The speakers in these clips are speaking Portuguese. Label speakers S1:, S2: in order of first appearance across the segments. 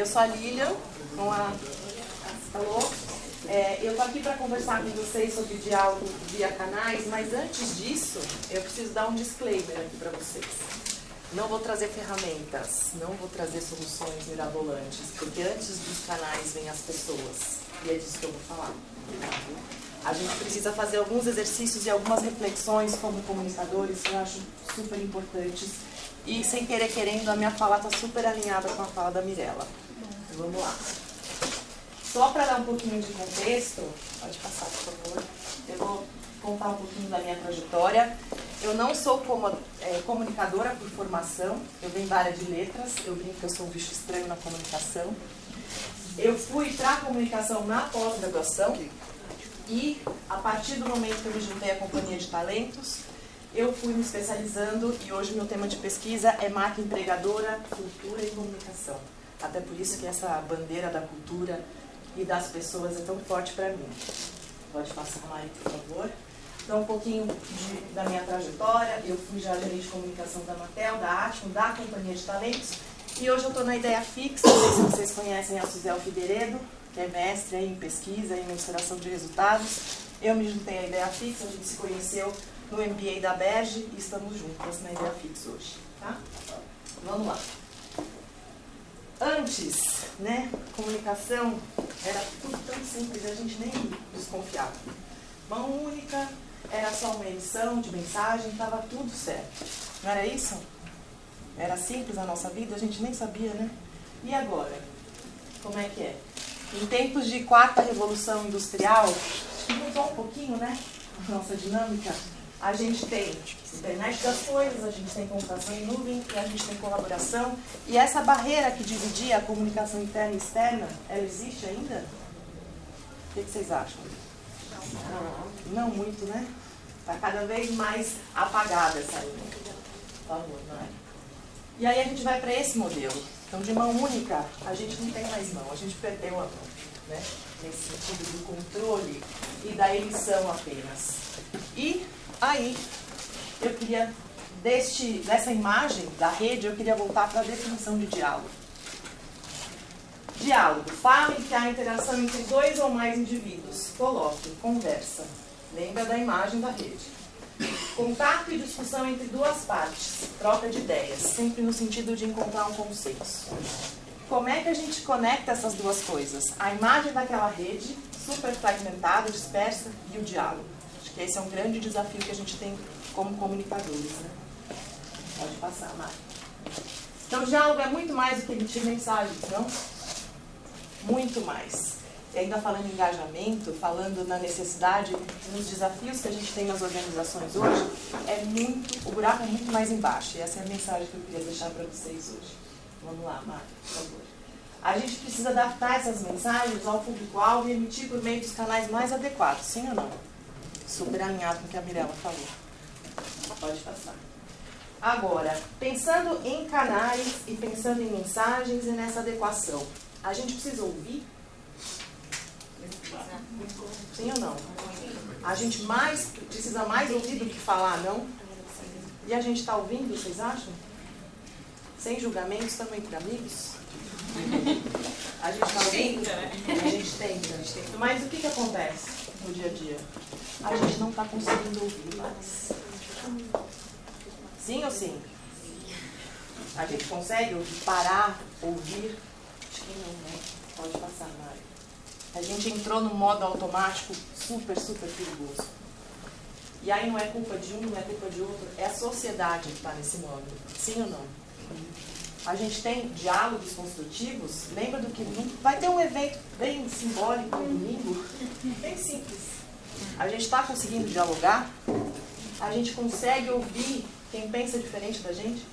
S1: Eu sou a Lilian, eu estou aqui para conversar com vocês sobre diálogo via canais, mas antes disso, eu preciso dar um disclaimer aqui para vocês. Não vou trazer ferramentas, não vou trazer soluções mirabolantes, porque antes dos canais vêm as pessoas, e é disso que eu vou falar. A gente precisa fazer alguns exercícios e algumas reflexões como comunicadores, que eu acho super importantes, e sem querer querendo, a minha fala está super alinhada com a fala da Mirella. Vamos lá. Só para dar um pouquinho de contexto, pode passar, por favor. Eu vou contar um pouquinho da minha trajetória. Eu não sou comunicadora por formação, eu venho da área de letras, eu brinco que eu sou um bicho estranho na comunicação. Eu fui para a comunicação na pós-graduação e, a partir do momento que eu me juntei à Companhia de Talentos, eu fui me especializando e hoje meu tema de pesquisa é marca empregadora, cultura e comunicação. Até por isso que essa bandeira da cultura e das pessoas é tão forte para mim. Pode passar, Mari, por favor. Então, um pouquinho da minha trajetória. Eu fui já gerente de comunicação da Matel, da Atmo, da Companhia de Talentos. E hoje eu estou na Ideia Fixa. Não sei se vocês conhecem a Suzel Figueiredo, que é mestre em pesquisa e mensuração de resultados. Eu me juntei à Ideia Fixa, a gente se conheceu no MBA da Berge e estamos juntas na Ideia Fixa hoje. Tá? Vamos lá. Antes, comunicação era tudo tão simples, a gente nem desconfiava. Mão única, era só uma emissão de mensagem, estava tudo certo. Não era isso? Era simples a nossa vida, a gente nem sabia, né? E agora? Como é que é? Em tempos de quarta revolução industrial, acho que mudou um pouquinho, né? A nossa dinâmica. A gente tem internet das coisas, a gente tem computação em nuvem, e a gente tem colaboração. E essa barreira que dividia a comunicação interna e externa, ela existe ainda? O que vocês acham? Não muito, né? Está cada vez mais apagada essa linha. Por favor, Mari. E aí a gente vai para esse modelo. Então, de mão única, a gente não tem mais mão, a gente perdeu a mão, né? Nesse sentido do controle e da emissão apenas. E aí, eu queria, dessa imagem da rede, eu queria voltar para a definição de diálogo. Diálogo, fala em que há interação entre dois ou mais indivíduos. Coloque, conversa. Lembra da imagem da rede. Contato e discussão entre duas partes. Troca de ideias, sempre no sentido de encontrar um consenso. Como é que a gente conecta essas duas coisas? A imagem daquela rede, super fragmentada, dispersa, e o diálogo. Acho que esse é um grande desafio que a gente tem como comunicadores, né? Pode passar, Mari. Então, o diálogo é muito mais do que emitir mensagens, não? Muito mais. E ainda falando em engajamento, falando na necessidade, nos desafios que a gente tem nas organizações hoje, o buraco é muito mais embaixo. E essa é a mensagem que eu queria deixar para vocês hoje. Vamos lá, Mari, por favor. A gente precisa adaptar essas mensagens ao público-alvo e emitir por meio dos canais mais adequados, sim ou não? Super alinhado com o que a Mirella falou. Pode passar. Agora, pensando em canais e pensando em mensagens e nessa adequação, a gente precisa ouvir? Sim ou não? A gente precisa mais ouvir do que falar, não? E a gente está ouvindo, vocês acham? Sem julgamentos, também por amigos? A gente está ouvindo? A gente tenta. Mas o que acontece no dia a dia? A gente não está conseguindo ouvir mais. Sim ou sim? A gente consegue parar, ouvir? Acho que não, né? Pode passar, Mari. A gente entrou no modo automático super, super perigoso. E aí não é culpa de um, não é culpa de outro, é a sociedade que está nesse modo. Sim ou não? A gente tem diálogos construtivos. Lembra do que vai ter um evento bem simbólico no domingo? Bem simples. A gente está conseguindo dialogar? A gente consegue ouvir quem pensa diferente da gente?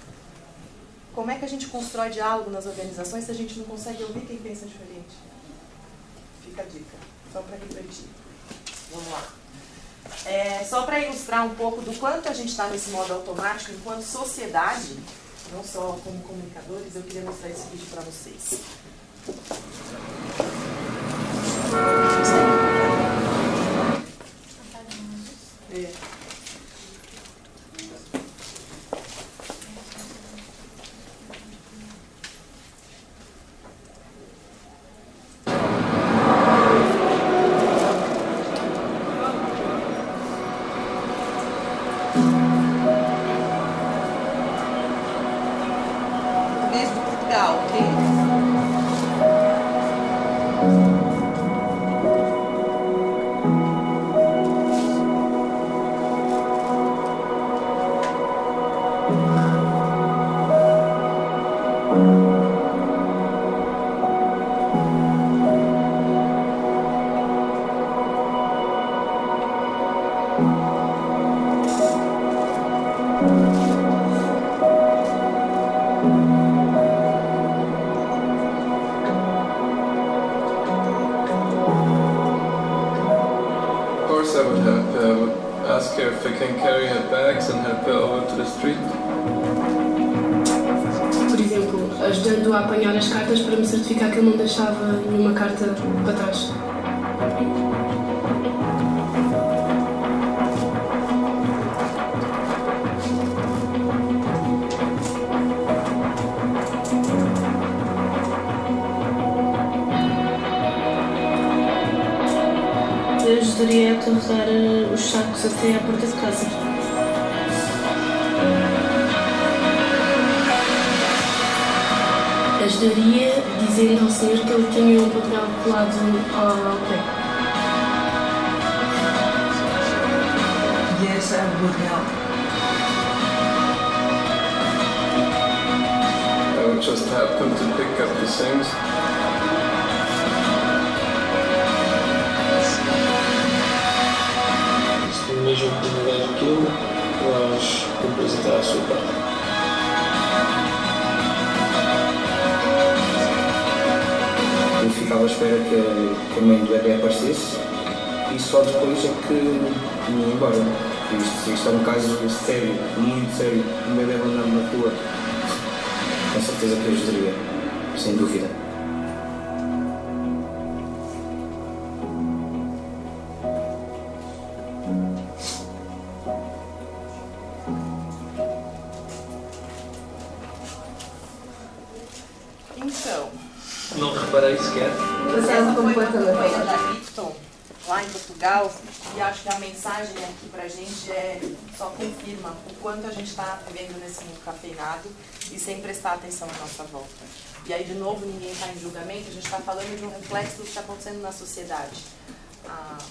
S1: Como é que a gente constrói diálogo nas organizações se a gente não consegue ouvir quem pensa diferente? Fica a dica, só para refletir. Vamos lá. Só para ilustrar um pouco do quanto a gente está nesse modo automático enquanto sociedade, não só como comunicadores, eu queria mostrar esse vídeo para vocês.
S2: I would help her. I would ask her if I can carry her bags and help her over to the street.
S3: Por exemplo, ajudando a apanhar as cartas para me certificar que eu não deixava nenhuma carta para trás. Eu ajudaria a carregar os sacos até à porta de casa. Ajudaria dizendo ao senhor que ele tinha um papel colado ao pé.
S4: Yes, I would help.
S2: I would just help him to pick up the things.
S5: Se no mesmo oportunidade que eu, mas representar a sua parte.
S6: Eu ficava à espera que a mãe do bebê aparecesse e só depois é que me ia embora. Isto é um caso sério, muito sério. Um bebê abandonado na rua. Com certeza que eu ajudaria, sem dúvida.
S1: Então,
S5: Não reparei sequer.
S1: essa foi uma campanha da Lipton, lá em Portugal, e acho que a mensagem aqui pra gente só confirma o quanto a gente está vivendo nesse mundo cafeinado e sem prestar atenção à nossa volta. E aí, de novo, ninguém está em julgamento, a gente está falando de um reflexo do que está acontecendo na sociedade.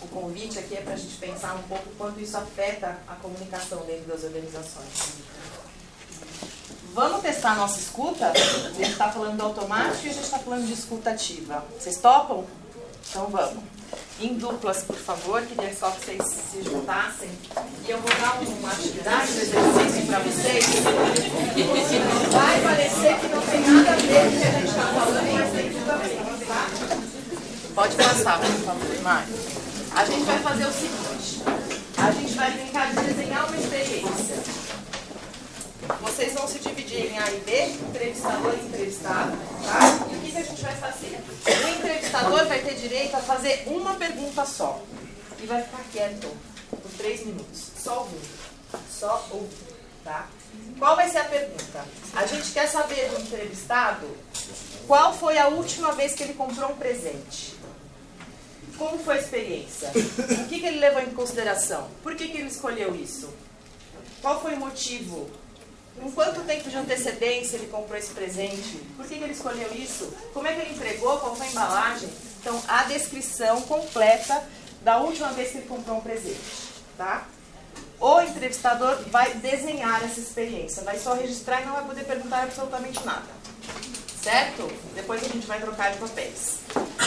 S1: O convite aqui é para a gente pensar um pouco quanto isso afeta a comunicação dentro das organizações. Vamos testar a nossa escuta? A gente está falando do automático e a gente está falando de escuta ativa. Vocês topam? Então vamos. Em duplas, por favor, queria só que vocês se juntassem. E eu vou dar uma atividade, um exercício para vocês. Vai parecer que não tem nada a ver com o que a gente está falando, mas tem tudo a ver, tá? Pode passar, por favor, Mário. A gente vai fazer o seguinte. A gente vai brincar de desenhar uma experiência. Vocês vão se dividir em A e B, entrevistador e entrevistado, tá? E o que a gente vai fazer? O entrevistador vai ter direito a fazer uma pergunta só. E vai ficar quieto por 3 minutos. Só ouvindo. Só ouvindo, tá? Qual vai ser a pergunta? A gente quer saber do entrevistado qual foi a última vez que ele comprou um presente. Como foi a experiência? O que ele levou em consideração? Por que ele escolheu isso? Qual foi o motivo? Com quanto tempo de antecedência ele comprou esse presente? Por que ele escolheu isso? Como é que ele entregou? Qual foi a embalagem? Então, a descrição completa da última vez que ele comprou um presente, tá? O entrevistador vai desenhar essa experiência, vai só registrar e não vai poder perguntar absolutamente nada. Certo? Depois a gente vai trocar de papéis.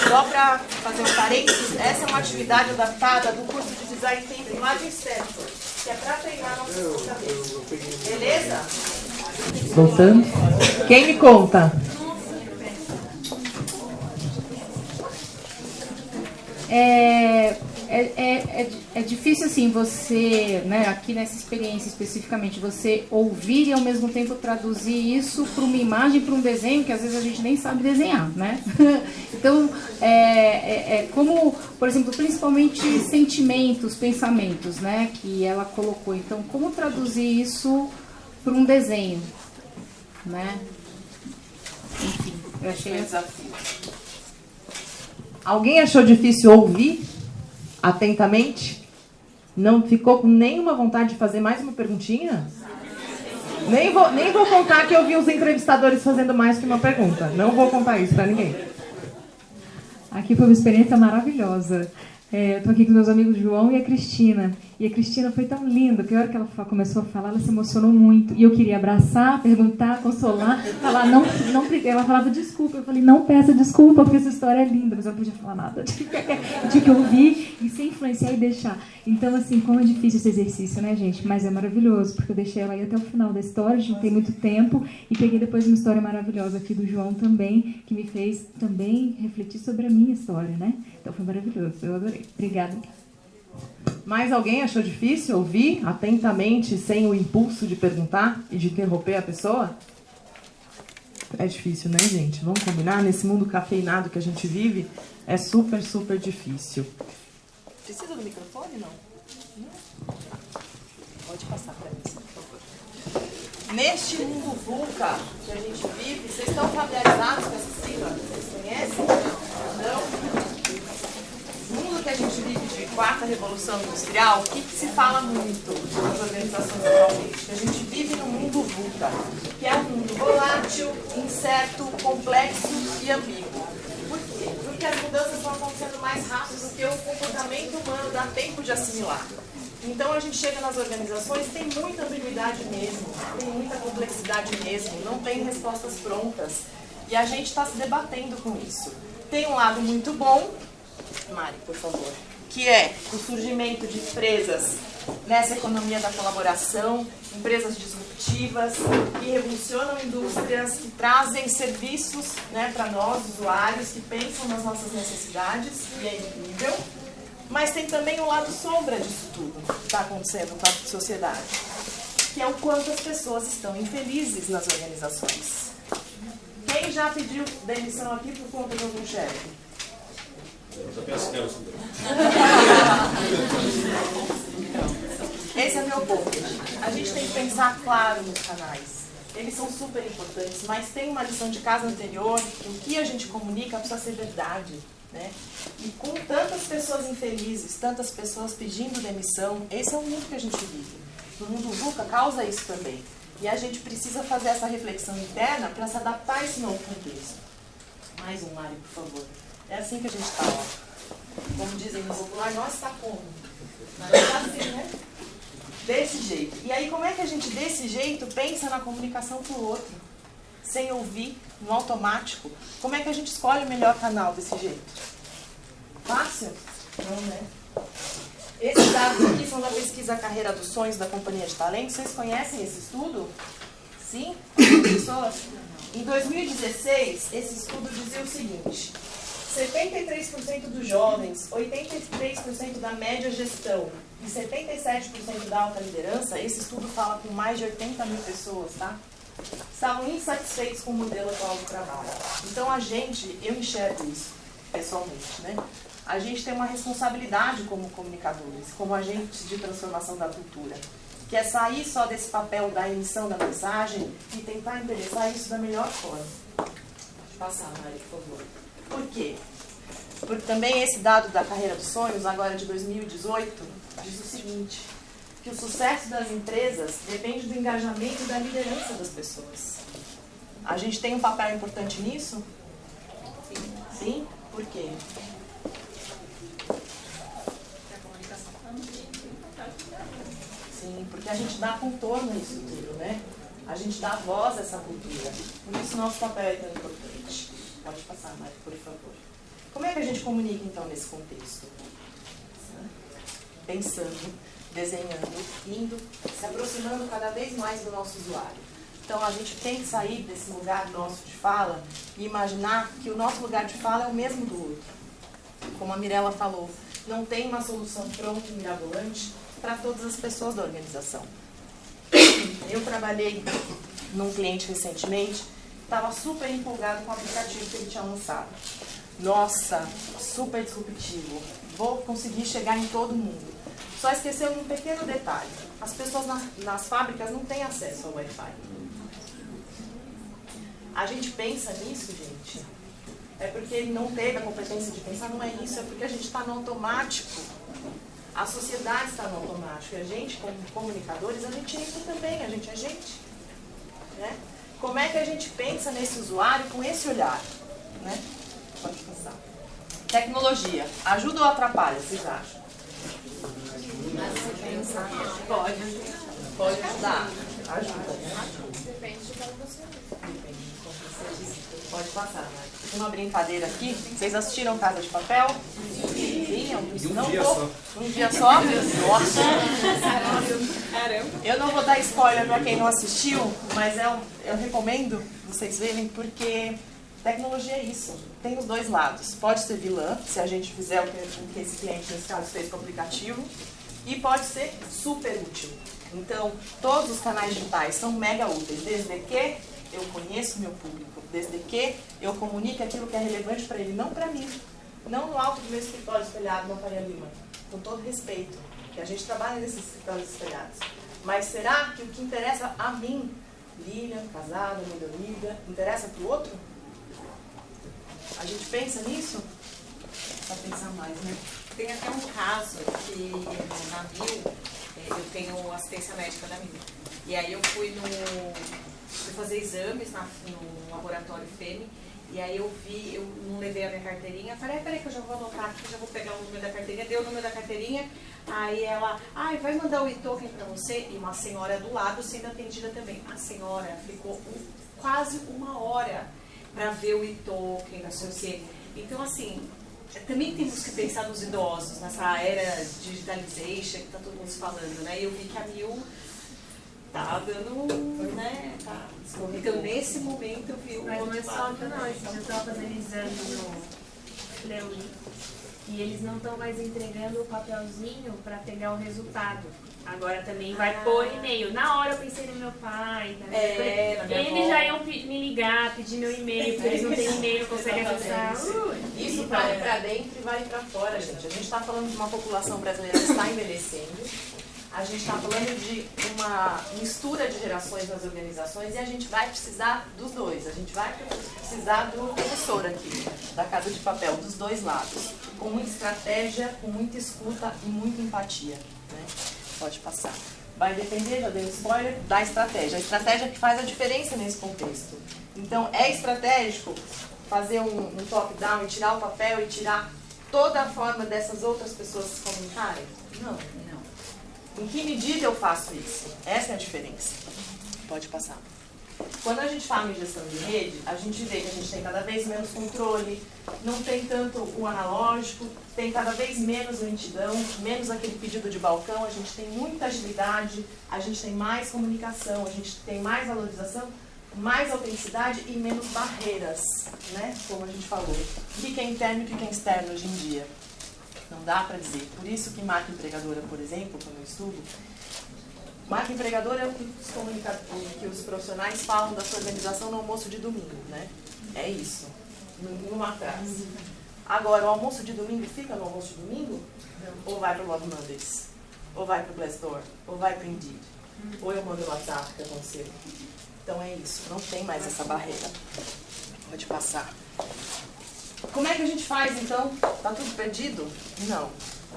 S1: Só para fazer um parênteses, essa é uma atividade adaptada do curso de Design Thinking lá de Stanford, que é para treinar nossa escuta. Beleza?
S4: Voltando. Quem me conta?
S7: É difícil, assim, você, né, aqui nessa experiência especificamente, você ouvir e ao mesmo tempo traduzir isso para uma imagem, para um desenho, que às vezes a gente nem sabe desenhar, né? Então, como, por exemplo, principalmente sentimentos, pensamentos, né, que ela colocou. Então, como traduzir isso para um desenho, né? Enfim, eu achei um desafio.
S4: Alguém achou difícil ouvir atentamente? Não ficou com nenhuma vontade de fazer mais uma perguntinha? Nem vou contar que eu vi os entrevistadores fazendo mais que uma pergunta. Não vou contar isso para ninguém.
S8: Aqui foi uma experiência maravilhosa. Eu estou aqui com meus amigos João e a Cristina. E a Cristina foi tão linda, que a hora que ela começou a falar, ela se emocionou muito. E eu queria abraçar, perguntar, consolar, falar, não, ela falava desculpa. Eu falei, não peça desculpa, porque essa história é linda. Mas eu não podia falar nada. Eu tinha que ouvir e se influenciar e deixar. Então, assim, como é difícil esse exercício, né, gente? Mas é maravilhoso, porque eu deixei ela aí até o final da história, a gente não tem muito tempo. E peguei depois uma história maravilhosa aqui do João também, que me fez também refletir sobre a minha história, né? Então foi maravilhoso, eu adorei. Obrigada.
S4: Mais alguém achou difícil ouvir atentamente, sem o impulso de perguntar e de interromper a pessoa? É difícil, né, gente? Vamos combinar? Nesse mundo cafeinado que a gente vive, é super, super difícil.
S1: Precisa do microfone, não? Pode passar para mim, por favor. Neste mundo VUCA que a gente vive, vocês estão familiarizados com essa sigla? Vocês conhecem? Não? No mundo que a gente vive de quarta revolução industrial, o que se fala muito nas organizações atualmente? Que a gente vive num mundo VUCA, que é um mundo volátil, incerto, complexo e ambíguo. Por quê? Porque as mudanças estão acontecendo mais rápido do que o comportamento humano dá tempo de assimilar. Então a gente chega nas organizações, tem muita ambiguidade mesmo, tem muita complexidade mesmo, não tem respostas prontas. E a gente está se debatendo com isso. Tem um lado muito bom, Mari, por favor, que é o surgimento de empresas nessa economia da colaboração, empresas disruptivas, que revolucionam indústrias, que trazem serviços, né, para nós, usuários, que pensam nas nossas necessidades, e é incrível. Mas tem também um lado sombra disso tudo que está acontecendo com a sociedade, que é o quanto as pessoas estão infelizes nas organizações. Quem já pediu demissão aqui por conta de algum chefe? Esse é o meu ponto. A gente tem que pensar claro nos canais. Eles são super importantes, mas tem uma lição de casa anterior, que o que a gente comunica precisa ser verdade. Né? E com tantas pessoas infelizes, tantas pessoas pedindo demissão, esse é o mundo que a gente vive. No mundo VUCA causa isso também. E a gente precisa fazer essa reflexão interna para se adaptar a esse novo contexto. Mais um, Mari, por favor. É assim que a gente está, ó. Como dizem no popular, nós está como? Nós está assim, né? Desse jeito. E aí, como é que a gente, desse jeito, pensa na comunicação com o outro? Sem ouvir, no automático. Como é que a gente escolhe o melhor canal desse jeito? Fácil? Não, né? Esses dados aqui são da pesquisa Carreira dos Sonhos da Companhia de Talentos. Vocês conhecem esse estudo? Sim? Pessoas? Em 2016, esse estudo dizia o seguinte: 73% dos jovens, 83% da média gestão e 77% da alta liderança, esse estudo fala com mais de 80 mil pessoas, tá? Estavam insatisfeitos com o modelo atual do trabalho. Então eu enxergo isso pessoalmente, né? A gente tem uma responsabilidade como comunicadores, como agentes de transformação da cultura, que é sair só desse papel da emissão da mensagem e tentar endereçar isso da melhor forma. Deixa eu passar, Mari, por favor. Por quê? Porque também esse dado da Carreira dos Sonhos, agora de 2018, diz o seguinte: que o sucesso das empresas depende do engajamento e da liderança das pessoas. A gente tem um papel importante nisso? Sim. Sim? Por quê? Sim, porque a gente dá contorno a isso tudo, né? A gente dá voz a essa cultura. Por isso nosso papel é tão importante. Pode passar, Mari, por favor. Como é que a gente comunica, então, nesse contexto? Pensando, desenhando, indo, se aproximando cada vez mais do nosso usuário. Então, a gente tem que sair desse lugar nosso de fala e imaginar que o nosso lugar de fala é o mesmo do outro. Como a Mirella falou, não tem uma solução pronta e mirabolante para todas as pessoas da organização. Eu trabalhei num cliente recentemente, estava super empolgado com o aplicativo que ele tinha lançado. Nossa, super disruptivo. Vou conseguir chegar em todo mundo. Só esqueceu um pequeno detalhe. As pessoas nas fábricas não têm acesso ao Wi-Fi. A gente pensa nisso, gente. É porque ele não teve a competência de pensar, não é isso, é porque a gente está no automático. A sociedade está no automático. E a gente, como comunicadores, a gente entra também, a gente é gente. Né? Como é que a gente pensa nesse usuário com esse olhar? Né? Pode passar. Tecnologia. Ajuda ou atrapalha, vocês acham? Pode ajudar. Ajuda, né? Depende de como você diz. Pode passar, né? Uma brincadeira aqui. Vocês assistiram Casa de Papel? Sim, um dia só. Um dia só? Nossa! Eu não vou dar spoiler para quem não assistiu, mas eu recomendo vocês verem, porque Tecnologia é isso, tem os dois lados. Pode ser vilã, se a gente fizer o que esse cliente, nesse caso, fez com o aplicativo, e pode ser super útil. Então, todos os canais digitais são mega úteis, desde que eu conheço meu público, desde que eu comunique aquilo que é relevante para ele, não para mim. Não no alto do meu escritório espelhado na Faria Lima, com todo respeito, que a gente trabalha nesses escritórios espelhados. Mas será que o que interessa a mim, Lilian, casada, minha amiga, interessa para o outro? A gente pensa nisso? Precisa pensar mais, né?
S9: Tem até um caso que na MIL, eu tenho assistência médica da MIL. E aí eu fui fazer exames no laboratório FEME. E aí eu não levei a minha carteirinha. Falei, peraí que eu já vou anotar aqui, já vou pegar o número da carteirinha. Dei o número da carteirinha. Aí ela, vai mandar o e-token para você. E uma senhora do lado sendo atendida também. A senhora ficou quase 1 hora para ver o e-token, não sei o quê. Então, assim, também temos que pensar nos idosos, nessa era digitalization que está todo mundo falando, né? E eu vi que a MIL tá dando, né? Tá. Então, nesse momento, eu vi
S3: Mas não é só que nós. Eu estava fazendo exame no Fleury e eles não estão mais entregando o papelzinho para pegar o resultado. Agora também vai por e-mail. Na hora eu pensei no meu pai. Né? Eles já iam me ligar, pedir meu e-mail, porque eles não têm e-mail, não conseguem acessar.
S1: Isso vale para dentro e vale para fora, gente. A gente está falando de uma população brasileira que está envelhecendo. A gente está falando de uma mistura de gerações nas organizações e a gente vai precisar dos dois. A gente vai precisar do professor aqui, da Casa de Papel, dos dois lados. Com muita estratégia, com muita escuta e muita empatia. Né? Pode passar. Vai depender, já dei um spoiler, da estratégia. A estratégia que faz a diferença nesse contexto. Então, é estratégico fazer um top-down e tirar o papel e tirar toda a forma dessas outras pessoas se comunicarem? Não. Em que medida eu faço isso? Essa é a diferença. Pode passar. Quando a gente fala em gestão de rede, a gente vê que a gente tem cada vez menos controle, não tem tanto o analógico, tem cada vez menos lentidão, menos aquele pedido de balcão, a gente tem muita agilidade, a gente tem mais comunicação, a gente tem mais valorização, mais autenticidade e menos barreiras, né? Como a gente falou. O que é interno e o que é externo hoje em dia? Não dá para dizer. Por isso que marca empregadora, por exemplo, quando eu estudo, marca empregadora é o que os profissionais falam da sua organização no almoço de domingo, né? É isso, numa frase. Agora, o almoço de domingo fica no almoço de domingo? Ou vai para o Love Mondays? Ou vai para o Glassdoor? Ou vai para o Indeed? Ou eu mando no WhatsApp que aconteceu? Então é isso, não tem mais essa barreira. Pode passar. Como é que a gente faz, então? Tá tudo perdido? Não,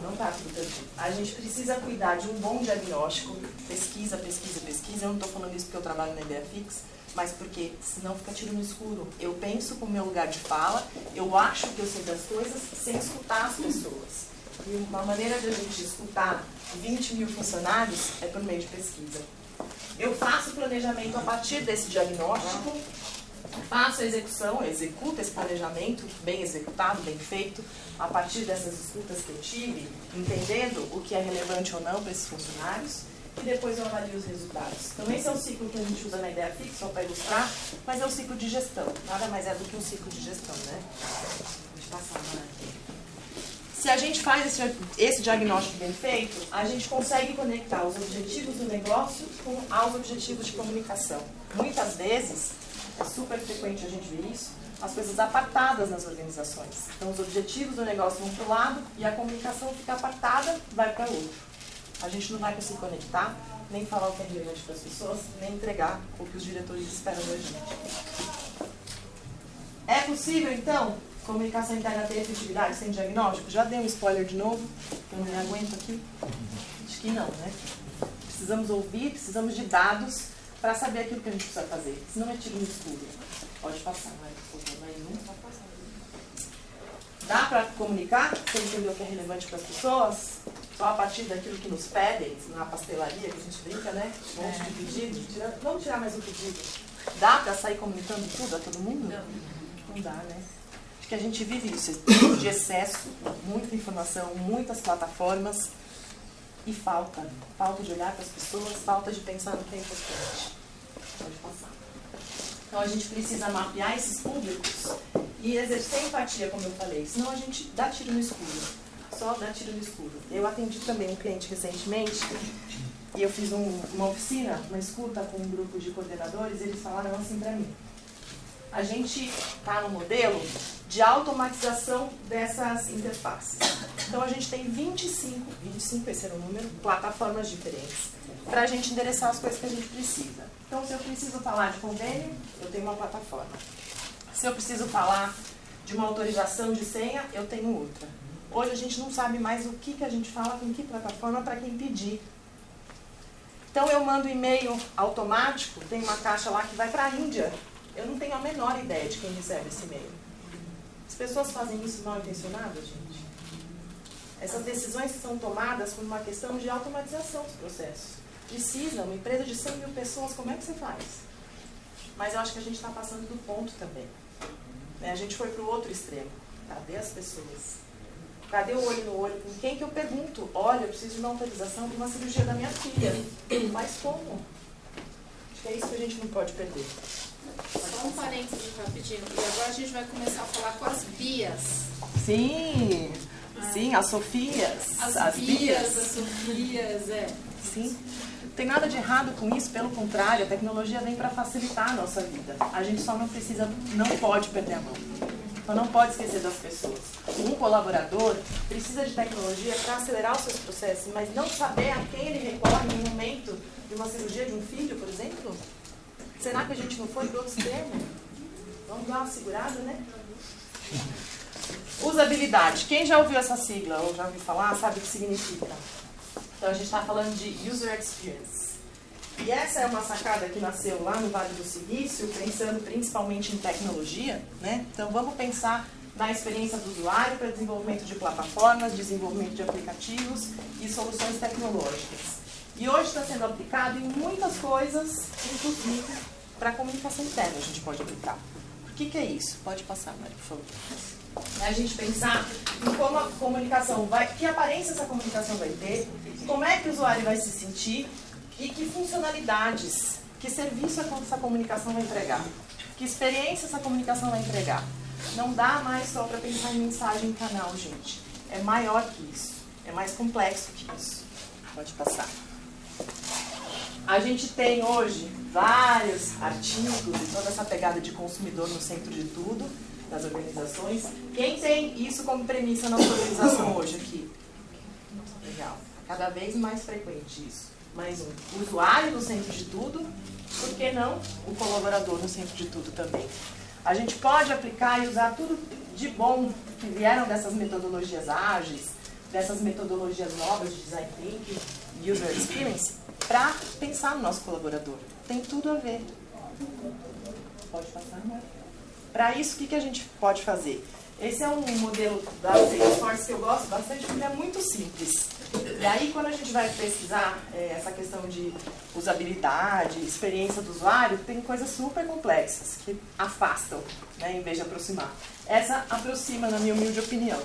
S1: não tá tudo perdido. A gente precisa cuidar de um bom diagnóstico, pesquisa. Eu não estou falando isso porque eu trabalho na IdeaFix, mas porque senão fica tiro no escuro. Eu penso com o meu lugar de fala, eu acho que eu sei das coisas sem escutar as pessoas. E uma maneira de a gente escutar 20 mil funcionários é por meio de pesquisa. Eu faço o planejamento a partir desse diagnóstico, faço a execução, executo esse planejamento bem executado, bem feito, a partir dessas escutas que eu tive, entendendo o que é relevante ou não para esses funcionários, e depois eu avalio os resultados. Então esse é o ciclo que a gente usa na IdeaFix, só para ilustrar, mas é o ciclo de gestão, nada mais é do que um ciclo de gestão, né? Deixa eu passar aqui. Se a gente faz esse diagnóstico bem feito, a gente consegue conectar os objetivos do negócio aos objetivos de comunicação. Muitas vezes, é super frequente a gente ver isso, as coisas apartadas nas organizações. Então, os objetivos do negócio vão para um lado e a comunicação fica apartada, vai para o outro. A gente não vai conseguir conectar, nem falar o que é relevante para as pessoas, nem entregar o que os diretores esperam da gente. É possível, então, comunicação interna ter efetividade sem diagnóstico? Já dei um spoiler de novo, eu não me aguento aqui. Acho que não, né? Precisamos ouvir, precisamos de dados para saber aquilo que a gente precisa fazer. Senão é tiro no escuro. Pode passar, vai nunca passar. Dá para comunicar, sem entender o que é relevante para as pessoas? Só a partir daquilo que nos pedem, na pastelaria, que a gente brinca, né? Um monte de pedido. Vamos tirar mais um pedido. Dá para sair comunicando tudo a todo mundo? Não dá, né? Acho que a gente vive isso, de excesso, muita informação, muitas plataformas e falta de olhar para as pessoas, falta de pensar no que é importante. Pode passar. Então a gente precisa mapear esses públicos e exercer empatia, como eu falei, senão a gente dá tiro no escuro, só dá tiro no escuro. Eu atendi também um cliente recentemente e eu fiz uma oficina, uma escuta com um grupo de coordenadores e eles falaram assim para mim: a gente está no modelo de automatização dessas interfaces. Então a gente tem 25, esse era o número, plataformas diferentes para a gente endereçar as coisas que a gente precisa. Então, se eu preciso falar de convênio, eu tenho uma plataforma. Se eu preciso falar de uma autorização de senha, eu tenho outra. Hoje a gente não sabe mais o que a gente fala com que plataforma para quem pedir. Então, eu mando e-mail automático, tem uma caixa lá que vai para a Índia. Eu não tenho a menor ideia de quem recebe esse e-mail. As pessoas fazem isso mal intencionadas, gente. Essas decisões são tomadas por uma questão de automatização dos processos. Precisa, uma empresa de 100 mil pessoas, como é que você faz? Mas eu acho que a gente está passando do ponto também. A gente foi para o outro extremo. Cadê as pessoas? Cadê o olho no olho? Com quem que eu pergunto? Olha, eu preciso de uma autorização para uma cirurgia da minha filha. Mas como? Acho que é isso que a gente não pode perder.
S10: Só um parênteses rapidinho. E agora a gente vai começar a falar com as Bias.
S1: Sim, sim, as Sofias.
S10: As Bias, as Sofias,
S1: Sim. Não tem nada de errado com isso, pelo contrário, a tecnologia vem para facilitar a nossa vida. A gente só não pode perder a mão. Então não pode esquecer das pessoas. Um colaborador precisa de tecnologia para acelerar os seus processos, mas não saber a quem ele recorre no momento de uma cirurgia de um filho, por exemplo? Será que a gente não foi para outro extremo? Vamos dar uma segurada, né? Usabilidade. Quem já ouviu essa sigla ou já ouviu falar, sabe o que significa. Então a gente está falando de User Experience. E essa é uma sacada que nasceu lá no Vale do Silício, pensando principalmente em tecnologia, né? Então vamos pensar na experiência do usuário para desenvolvimento de plataformas, desenvolvimento de aplicativos e soluções tecnológicas. E hoje está sendo aplicado em muitas coisas, inclusive para a comunicação interna a gente pode aplicar. O que é isso? Pode passar, Mari, por favor. A gente pensar em como a comunicação vai, que aparência essa comunicação vai ter, como é que o usuário vai se sentir e que funcionalidades, que serviço essa comunicação vai entregar, que experiência essa comunicação vai entregar. Não dá mais só para pensar em mensagem em canal, gente. É maior que isso, é mais complexo que isso. Pode passar. A gente tem hoje vários artigos e toda essa pegada de consumidor no centro de tudo, das organizações. Quem tem isso como premissa na sua organização hoje aqui? Legal. Cada vez mais frequente isso. Mais um. O usuário no centro de tudo, por que não o colaborador no centro de tudo também? A gente pode aplicar e usar tudo de bom que vieram dessas metodologias ágeis, dessas metodologias novas de design thinking, user experience, para pensar no nosso colaborador. Tem tudo a ver. Pode passar, amor? Para isso, o que a gente pode fazer? Esse é um modelo da Salesforce que eu gosto bastante, porque é muito simples. E aí, quando a gente vai pesquisar essa questão de usabilidade, experiência do usuário, tem coisas super complexas que afastam, né, em vez de aproximar. Essa aproxima, na minha humilde opinião.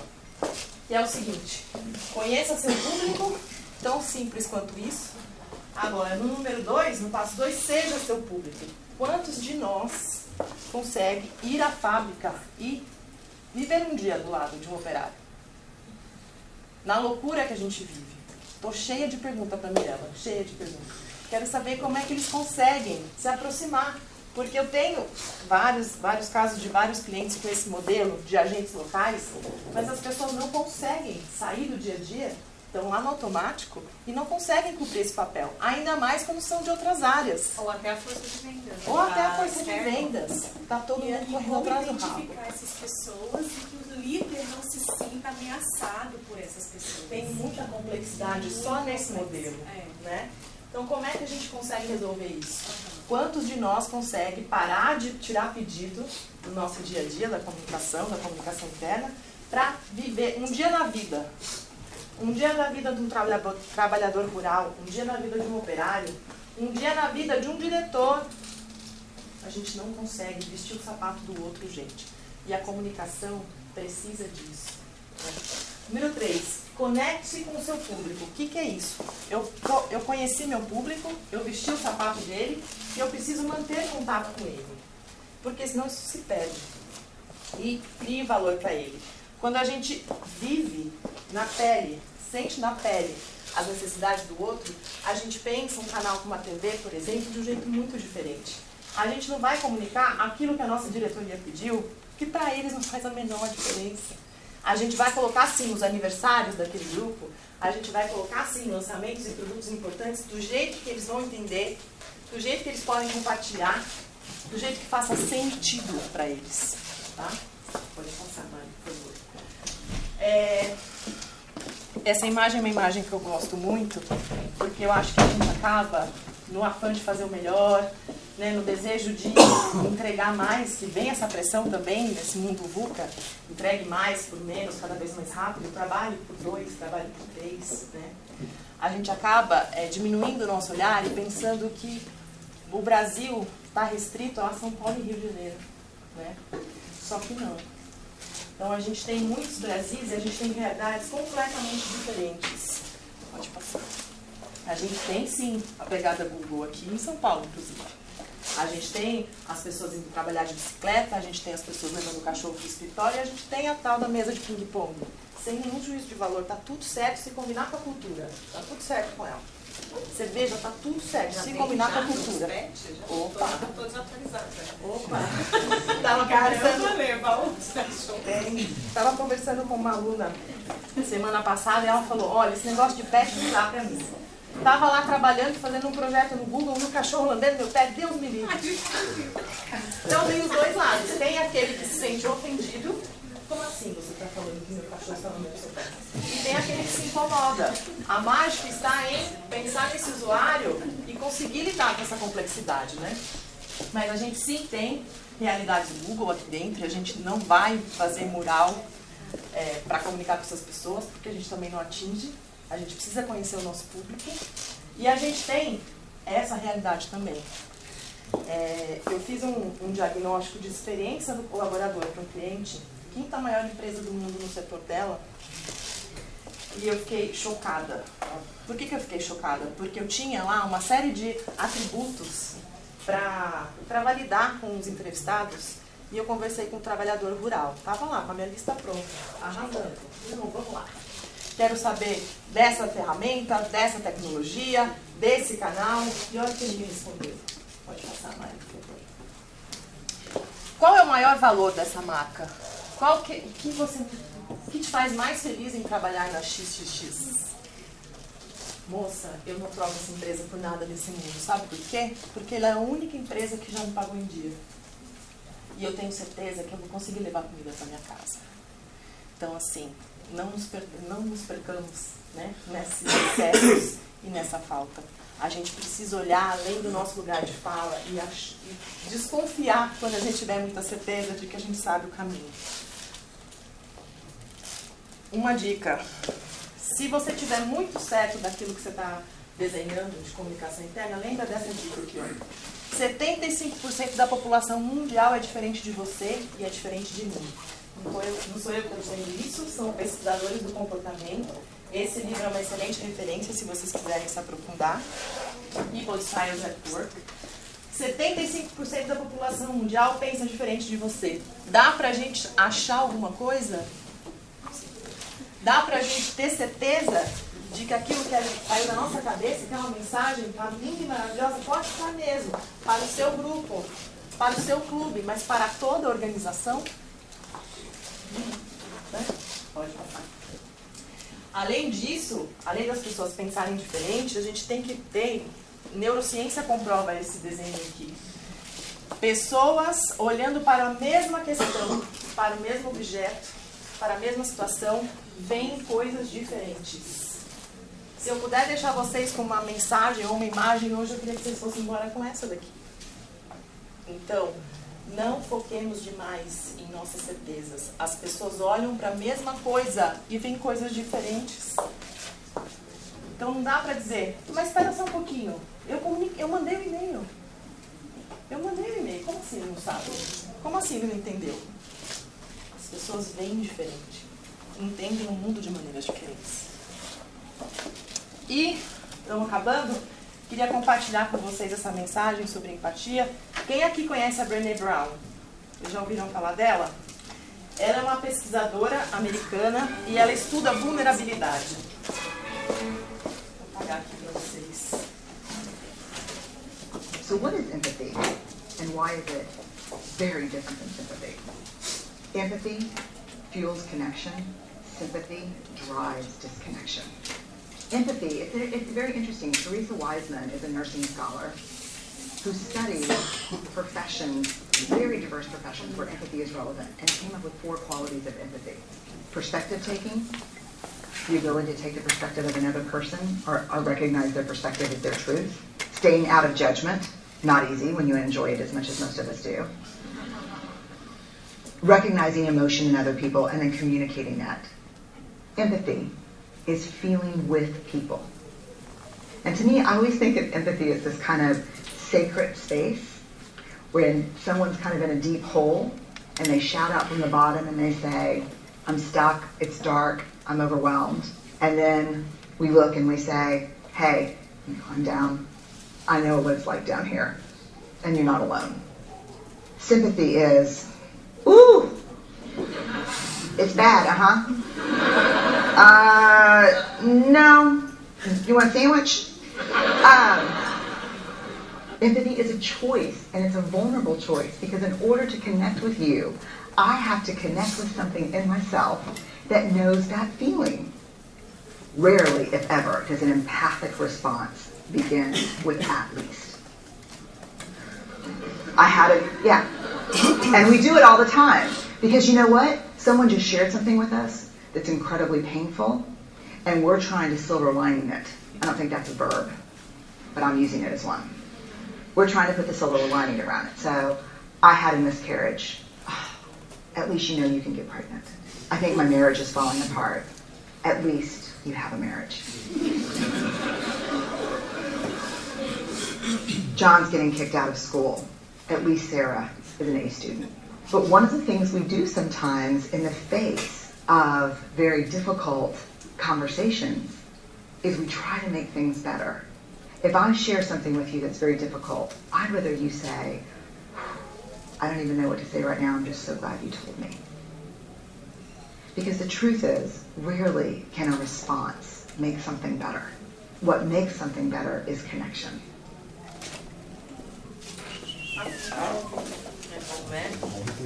S1: E é o seguinte: conheça seu público, tão simples quanto isso. Agora, no número 2, no passo 2, seja seu público. Quantos de nós consegue ir à fábrica e viver um dia do lado de um operário? Na loucura que a gente vive. Estou cheia de perguntas para a Mirella, cheia de perguntas. Quero saber como é que eles conseguem se aproximar. Porque eu tenho vários casos de vários clientes com esse modelo de agentes locais, mas as pessoas não conseguem sair do dia a dia, estão lá no automático e não conseguem cumprir esse papel. Ainda mais quando são de outras áreas.
S9: Ou até a força de vendas.
S1: Ou até a força de vendas. Está todo mundo correndo atrás do rabo.
S11: Identificar essas pessoas e que o líder não se sinta ameaçado por essas pessoas.
S1: Tem muita complexidade só nesse modelo. Né? Então, como é que a gente consegue resolver isso? Quantos de nós conseguem parar de tirar pedido do nosso dia a dia, da comunicação interna, para viver um dia na vida? Um dia na vida de um trabalhador rural, um dia na vida de um operário, um dia na vida de um diretor. A gente não consegue vestir o sapato do outro, gente. E a comunicação precisa disso. Né? Número 3, conecte-se com o seu público. O que é isso? Eu conheci meu público, eu vesti o sapato dele e eu preciso manter contato com ele. porque senão isso se perde. E crie valor para ele. Quando a gente vive na pele, sente na pele as necessidades do outro, a gente pensa um canal como a TV, por exemplo, de um jeito muito diferente. A gente não vai comunicar aquilo que a nossa diretoria pediu, que para eles não faz a menor diferença. A gente vai colocar, sim, os aniversários daquele grupo, a gente vai colocar, sim, lançamentos e produtos importantes do jeito que eles vão entender, do jeito que eles podem compartilhar, do jeito que faça sentido para eles. Tá? Pode passar, Mari, por favor. Essa imagem é uma imagem que eu gosto muito, porque eu acho que a gente acaba, no afã de fazer o melhor, né, no desejo de entregar mais, que vem essa pressão também nesse mundo VUCA, entregue mais por menos, cada vez mais rápido, trabalhe por 2, trabalhe por 3, né? A gente acaba diminuindo o nosso olhar e pensando que o Brasil está restrito a São Paulo e Rio de Janeiro, né? Só que não. Então a gente tem muitos Brasis e a gente tem realidades completamente diferentes. Pode passar. A gente tem sim a pegada Google aqui em São Paulo, inclusive. A gente tem as pessoas indo trabalhar de bicicleta, a gente tem as pessoas levando o cachorro para o escritório e a gente tem a tal da mesa de ping-pong. Sem nenhum juízo de valor, tá tudo certo se combinar com a cultura. Tá tudo certo com ela. Cerveja, tá tudo certo se combinar com a cultura. Opa!
S9: Estou desatualizada.
S1: Opa! Tava conversando com uma aluna semana passada e ela falou, olha, esse negócio de pet não dá pra mim. Tava lá trabalhando, fazendo um projeto no Google, no cachorro lambendo meu pé, Deus me livre. Então tem os dois lados. Tem aquele que se sente ofendido. Como assim você está falando que meu cachorro está lambendo seu pé? E tem aquele que se incomoda. A mágica está em pensar nesse usuário e conseguir lidar com essa complexidade, né? Mas a gente sim tem realidades do Google aqui dentro, a gente não vai fazer mural para comunicar com essas pessoas, porque a gente também não atinge. A gente precisa conhecer o nosso público. E a gente tem essa realidade também. Eu fiz um diagnóstico de experiência do colaborador para um cliente, quinta maior empresa do mundo no setor dela, e eu fiquei chocada. Por que eu fiquei chocada? Porque eu tinha lá uma série de atributos para validar com os entrevistados, e eu conversei com um trabalhador rural. Estava lá, com a minha lista pronta, arrasando. Não, vamos lá. Quero saber dessa ferramenta, dessa tecnologia, desse canal. E olha o que ele me respondeu. Pode passar, Mari, por favor. Qual é o maior valor dessa marca? O que te faz mais feliz em trabalhar na XXX? Moça, eu não troco essa empresa por nada nesse mundo. Sabe por quê? Porque ela é a única empresa que já me pagou em dia. E eu tenho certeza que eu vou conseguir levar comida para minha casa. Então, assim, não nos percamos, né, nesses excessos e nessa falta. A gente precisa olhar além do nosso lugar de fala e desconfiar quando a gente tiver muita certeza de que a gente sabe o caminho. Uma dica. Se você tiver muito certo daquilo que você está desenhando de comunicação interna, lembra dessa dica aqui, ó. 75% da população mundial é diferente de você e é diferente de mim. Não sou eu que estou dizendo isso, são pesquisadores do comportamento. Esse livro é uma excelente referência se vocês quiserem se aprofundar. People Styles at Work. 75% da população mundial pensa diferente de você. Dá pra gente achar alguma coisa? Dá pra gente ter certeza de que aquilo que saiu da nossa cabeça, que é uma mensagem linda e maravilhosa, pode estar mesmo para o seu grupo, para o seu clube, mas para toda a organização? Né? Pode passar. Além disso, além das pessoas pensarem diferente, a gente tem que ter, neurociência comprova esse desenho aqui, pessoas olhando para a mesma questão, para o mesmo objeto, para a mesma situação, veem coisas diferentes. Se eu puder deixar vocês com uma mensagem ou uma imagem, hoje eu queria que vocês fossem embora com essa daqui. Então, não foquemos demais em nossas certezas. As pessoas olham para a mesma coisa e veem coisas diferentes. Então não dá para dizer, mas espera só um pouquinho. Eu mandei o e-mail. Como assim ele não sabe? Como assim ele não entendeu? As pessoas veem diferente. Entendem o mundo de maneiras diferentes. E, estamos acabando, queria compartilhar com vocês essa mensagem sobre empatia. Quem aqui conhece a Brené Brown? Vocês já ouviram falar dela? Ela é uma pesquisadora americana e ela estuda vulnerabilidade. Vou apagar aqui para vocês.
S12: So what is empathy, and why is it very different than sympathy? Empathy fuels connection. Sympathy drives disconnection. Empathy, it's very interesting. Teresa Wiseman is a nursing scholar who studies professions, very diverse professions where empathy is relevant, and came up with 4 qualities of empathy. Perspective taking, the ability to take the perspective of another person or recognize their perspective as their truth. Staying out of judgment, not easy when you enjoy it as much as most of us do. Recognizing emotion in other people and then communicating that. Empathy is feeling with people. And to me, I always think of empathy as this kind of sacred space when someone's kind of in a deep hole and they shout out from the bottom and they say, I'm stuck, it's dark, I'm overwhelmed. And then we look and we say, hey, I'm down. I know what it's like down here. And you're not alone. Sympathy is, ooh, it's bad, no. You want a sandwich? Empathy is a choice, and it's a vulnerable choice, because in order to connect with you, I have to connect with something in myself that knows that feeling. Rarely, if ever, does an empathic response begin with at least. And we do it all the time, because you know what? Someone just shared something with us that's incredibly painful, and we're trying to silver lining it. I don't think that's a verb, but I'm using it as one. We're trying to put the silver lining around it. So, I had a miscarriage. At least you know you can get pregnant. I think my marriage is falling apart. At least you have a marriage. John's getting kicked out of school. At least Sarah is an A student. But one of the things we do sometimes in the face of very difficult conversations is we try to make things better. If I share something with you that's very difficult, I'd rather you say, I don't even know what to say right now, I'm just so glad you told me. Because the truth is, rarely can a response make something better. What makes something better is connection.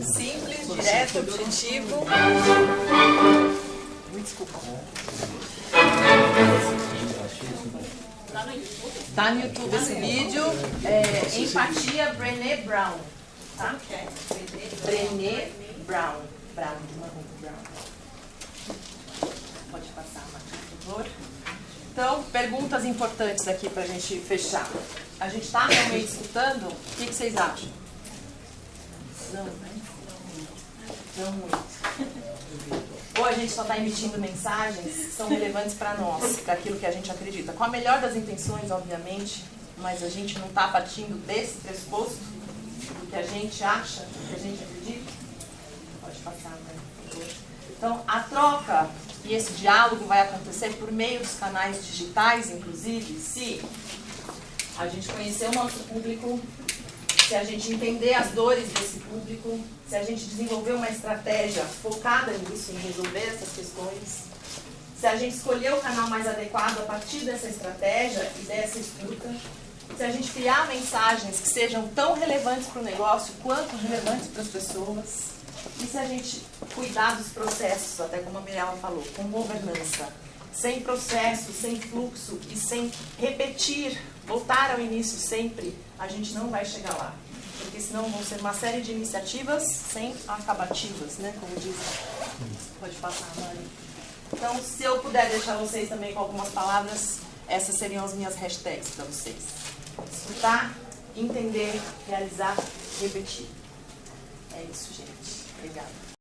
S1: Simples, direto, objetivo. Desculpa. Tá no YouTube esse vídeo. Empatia Brené Brown. Tá? Brené Brown. Brown. Pode passar, por favor. Então, perguntas importantes aqui pra gente fechar. A gente tá realmente escutando? O que vocês acham? Não, né? Não muito. Ou a gente só está emitindo mensagens que são relevantes para nós, para aquilo que a gente acredita. Com a melhor das intenções, obviamente, mas a gente não está partindo desse pressuposto, do que a gente acha, do que a gente acredita. Pode passar, né? Por favor. Então, a troca e esse diálogo vai acontecer por meio dos canais digitais, inclusive, se a gente conhecer o nosso público, se a gente entender as dores desse público, se a gente desenvolver uma estratégia focada nisso, em resolver essas questões, se a gente escolher o canal mais adequado a partir dessa estratégia e dessa escuta, se a gente criar mensagens que sejam tão relevantes para o negócio quanto relevantes para as pessoas, e se a gente cuidar dos processos, até como a Mirella falou, com governança, sem processo, sem fluxo e sem repetir, voltar ao início sempre, a gente não vai chegar lá. Porque senão vão ser uma série de iniciativas sem acabativas, né? Como dizem. Pode passar, Mari. Então, se eu puder deixar vocês também com algumas palavras, essas seriam as minhas hashtags para vocês. Escutar, entender, realizar, repetir. É isso, gente. Obrigada.